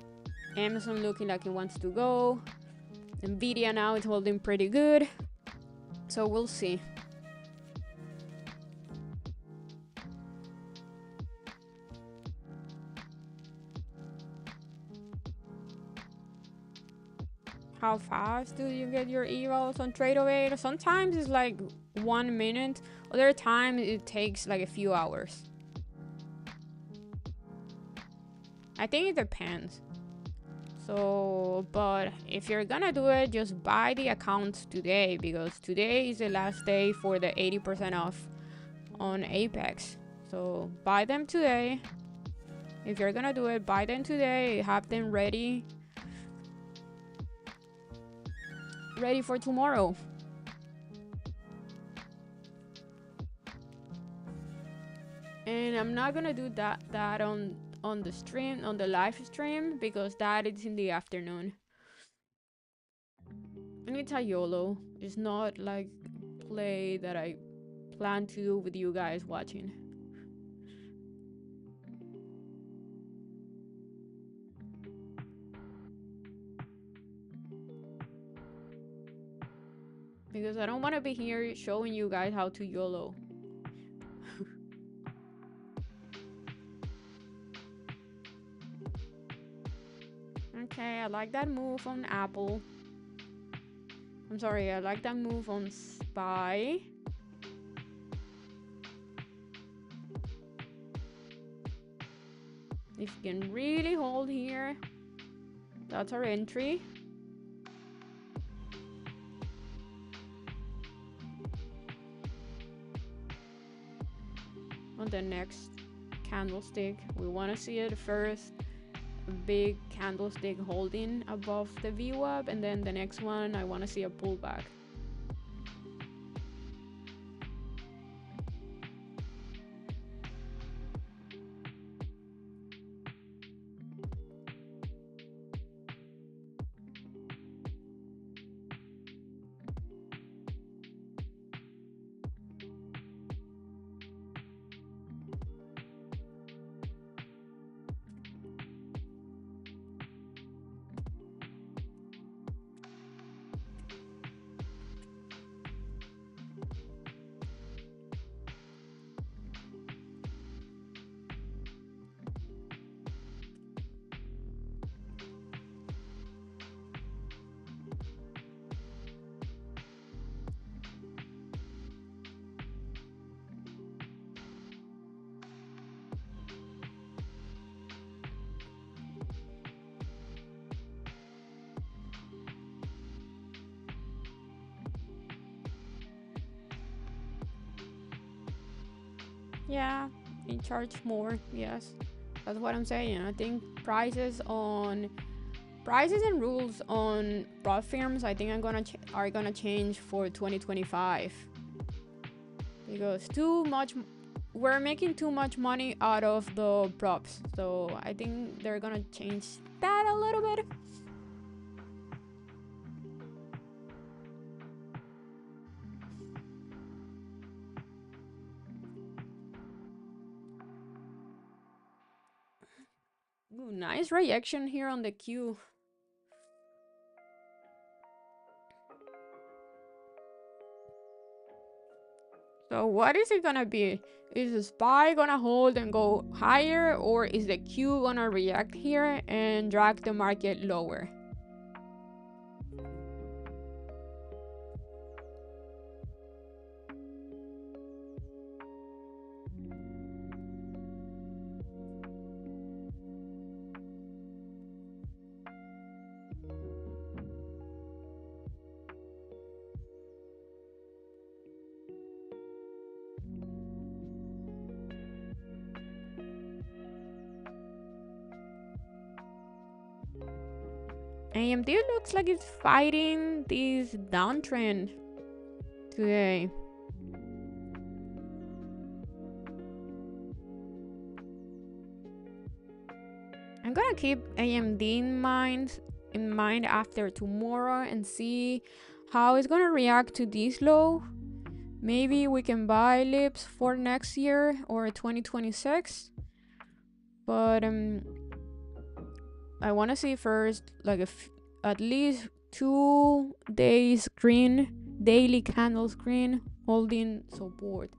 Amazon looking like it wants to go, Nvidia now is holding pretty good, so we'll see. How fast do you get your evals on Tradeovate? Sometimes it's like 1 minute, other times it takes like a few hours. I think it depends. So, but if you're gonna do it, just buy the accounts today, because today is the last day for the 80% off on Apex. So buy them today. If you're gonna do it, buy them today, have them ready for tomorrow. And I'm not gonna do that on the stream, on the live stream, because that is in the afternoon. And it's a YOLO. It's not like play that I plan to do with you guys watching. Because I don't want to be here showing you guys how to YOLO. Okay, I like that move on Apple. I'm sorry, I like that move on SPY. If you can really hold here, that's our entry. On the next candlestick. We want to see it first, big candlestick holding above the VWAP, and then the next one I want to see a pullback. Yeah, they charge more. Yes, that's what I'm saying. I think prices and rules on prop firms, I think are gonna change for 2025 because we're making too much money out of the props. So I think they're gonna change that a little bit. Ooh, nice reaction here on the Q. So what is it gonna be? Is the SPY gonna hold and go higher, or is the Q gonna react here and drag the market lower? AMD looks like it's fighting this downtrend today. I'm gonna keep AMD in mind after tomorrow and see how it's gonna react to this low. Maybe we can buy lips for next year or 2026. But I want to see first like at least 2 days green, daily candles green holding support.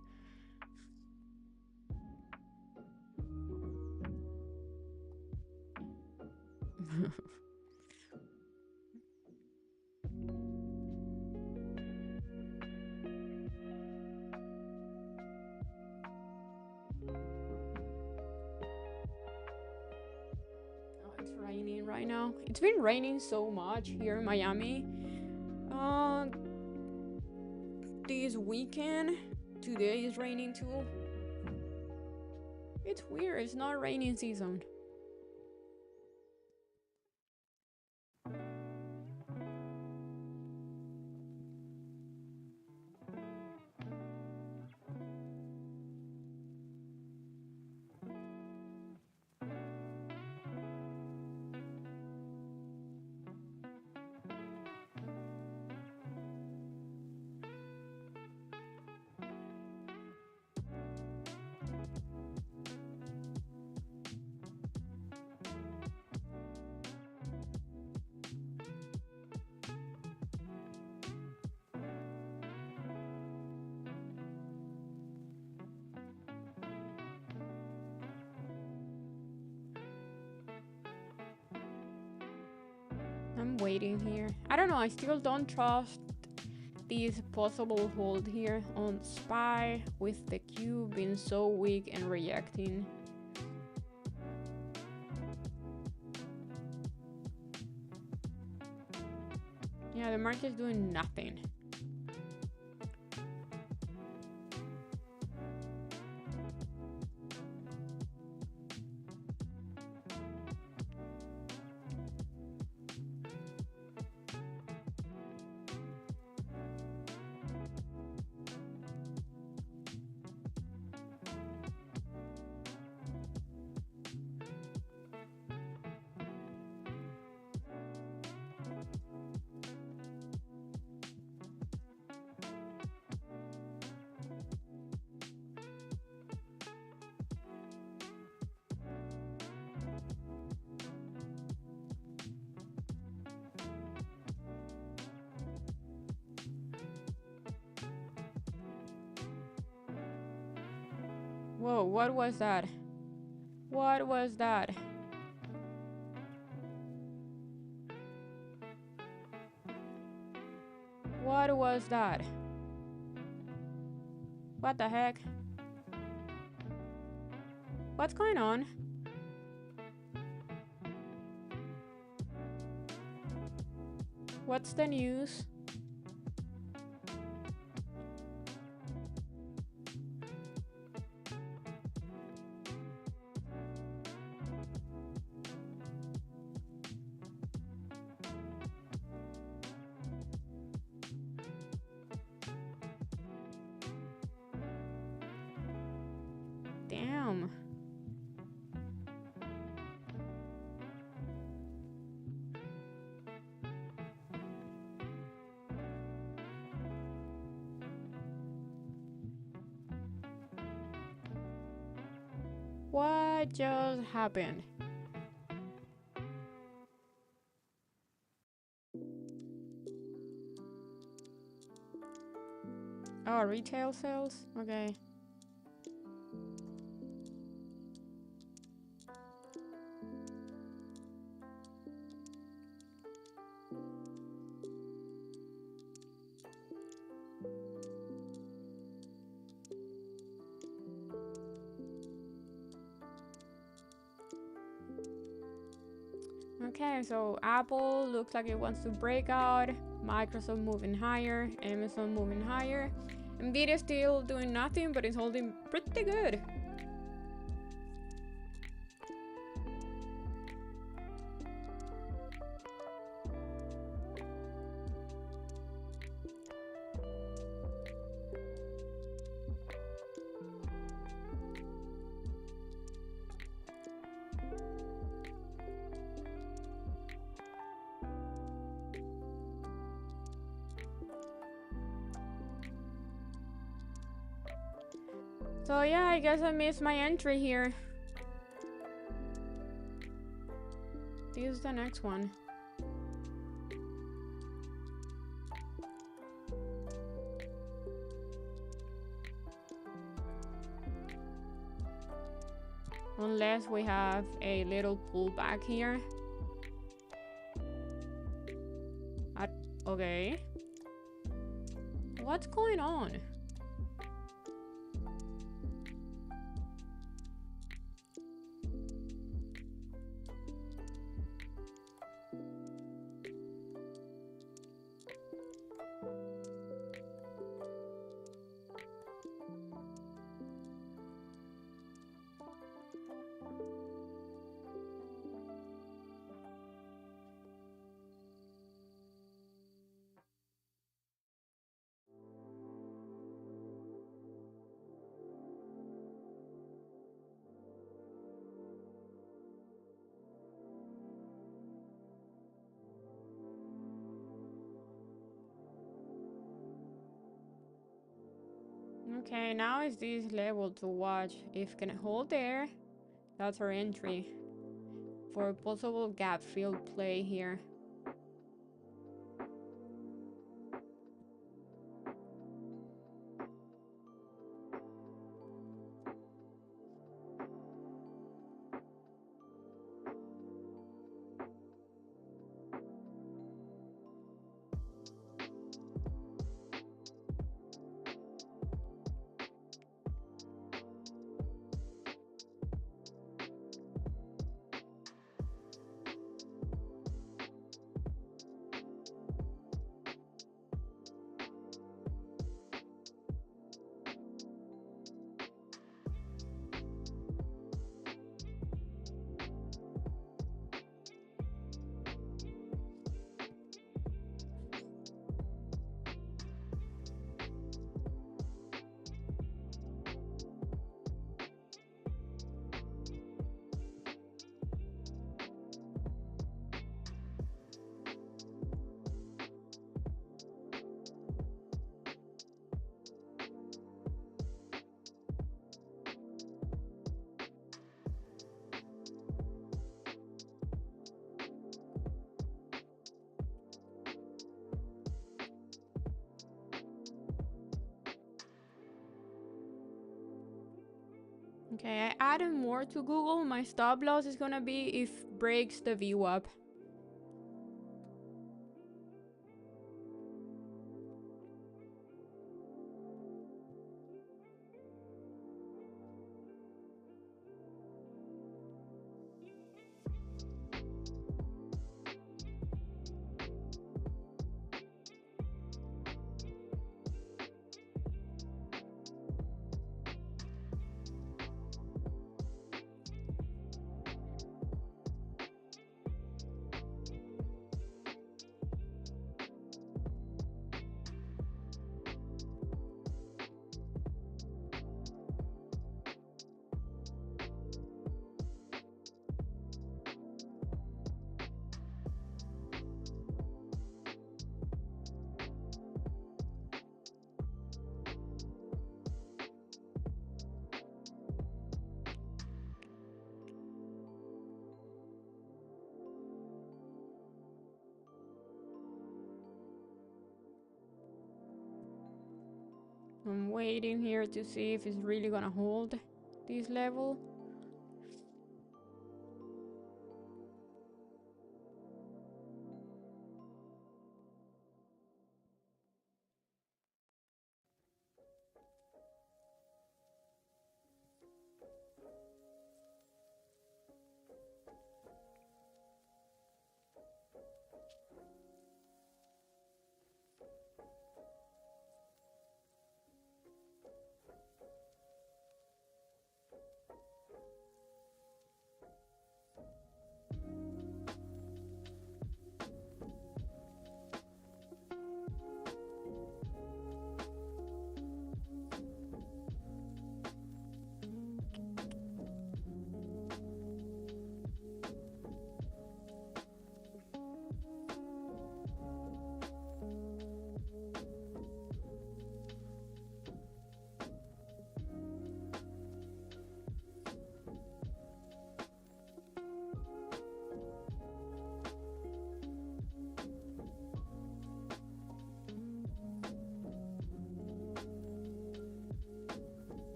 It's raining right now. It's been raining so much here in Miami. This weekend, today is raining too. It's weird. It's not raining season. I'm waiting here. I don't know. I still don't trust this possible hold here on SPY with the Q being so weak and reacting. Yeah, the market's doing nothing. Whoa, what was that? What was that? What was that? What the heck? What's going on? What's the news? Damn. What just happened? Oh, retail sales? Okay. Okay, so Apple looks like it wants to break out. Microsoft moving higher. Amazon moving higher. Nvidia still doing nothing, but it's holding pretty good. So yeah, I guess I missed my entry here. This is the next one. Unless we have a little pullback here. Okay. What's going on? Okay, now is this level to watch. If can hold there, that's our entry for a possible gap fill play here. Okay, I added more to Google. My stop loss is gonna be if breaks the VWAP. I'm waiting here to see if it's really gonna hold this level.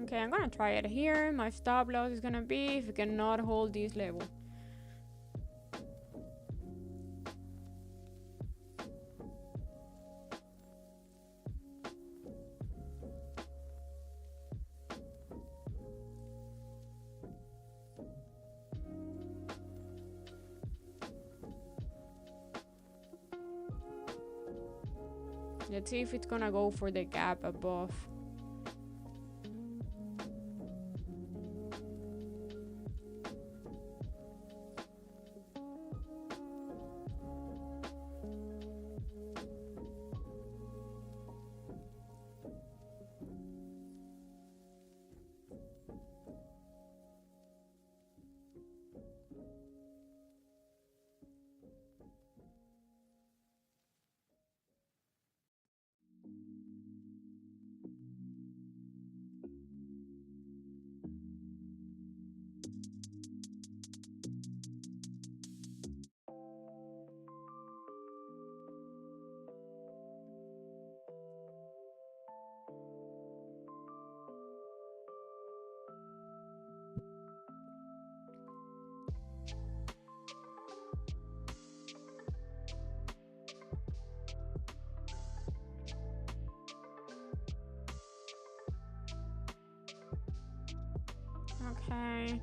Okay, I'm gonna try it here. My stop loss is gonna be if we cannot hold this level. Let's see if it's gonna go for the gap above. Okay.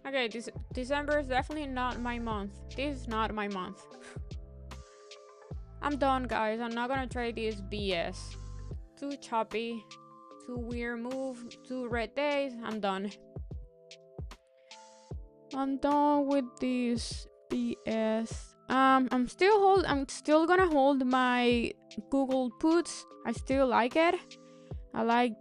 Okay, December is definitely not my month. This is not my month. I'm done, guys. I'm not gonna trade this BS. Too choppy, too weird move, too red days. I'm done. I'm done with this BS. I'm still gonna hold my Google puts. I still like it. I like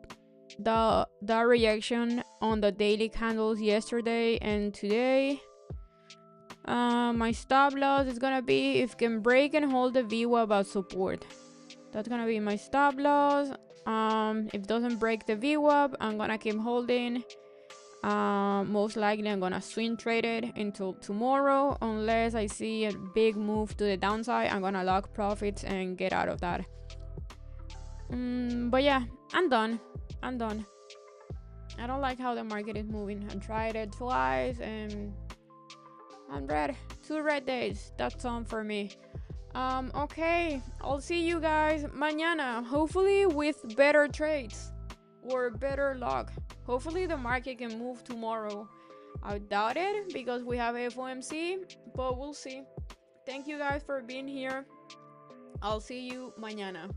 the reaction on the daily candles yesterday and today. My stop loss is gonna be if can break and hold the VWAP about support. That's gonna be my stop loss. If it doesn't break the VWAP, I'm gonna keep holding. Most likely I'm gonna swing trade it until tomorrow, unless I see a big move to the downside. I'm gonna lock profits and get out of that. But yeah, I'm done. I don't like how the market is moving. I tried it twice and I'm red. 2 red days. That's on for me. Okay, I'll see you guys mañana, hopefully with better trades or better luck. Hopefully the market can move tomorrow. I doubt it because we have FOMC, but we'll see. Thank you guys for being here. I'll see you mañana.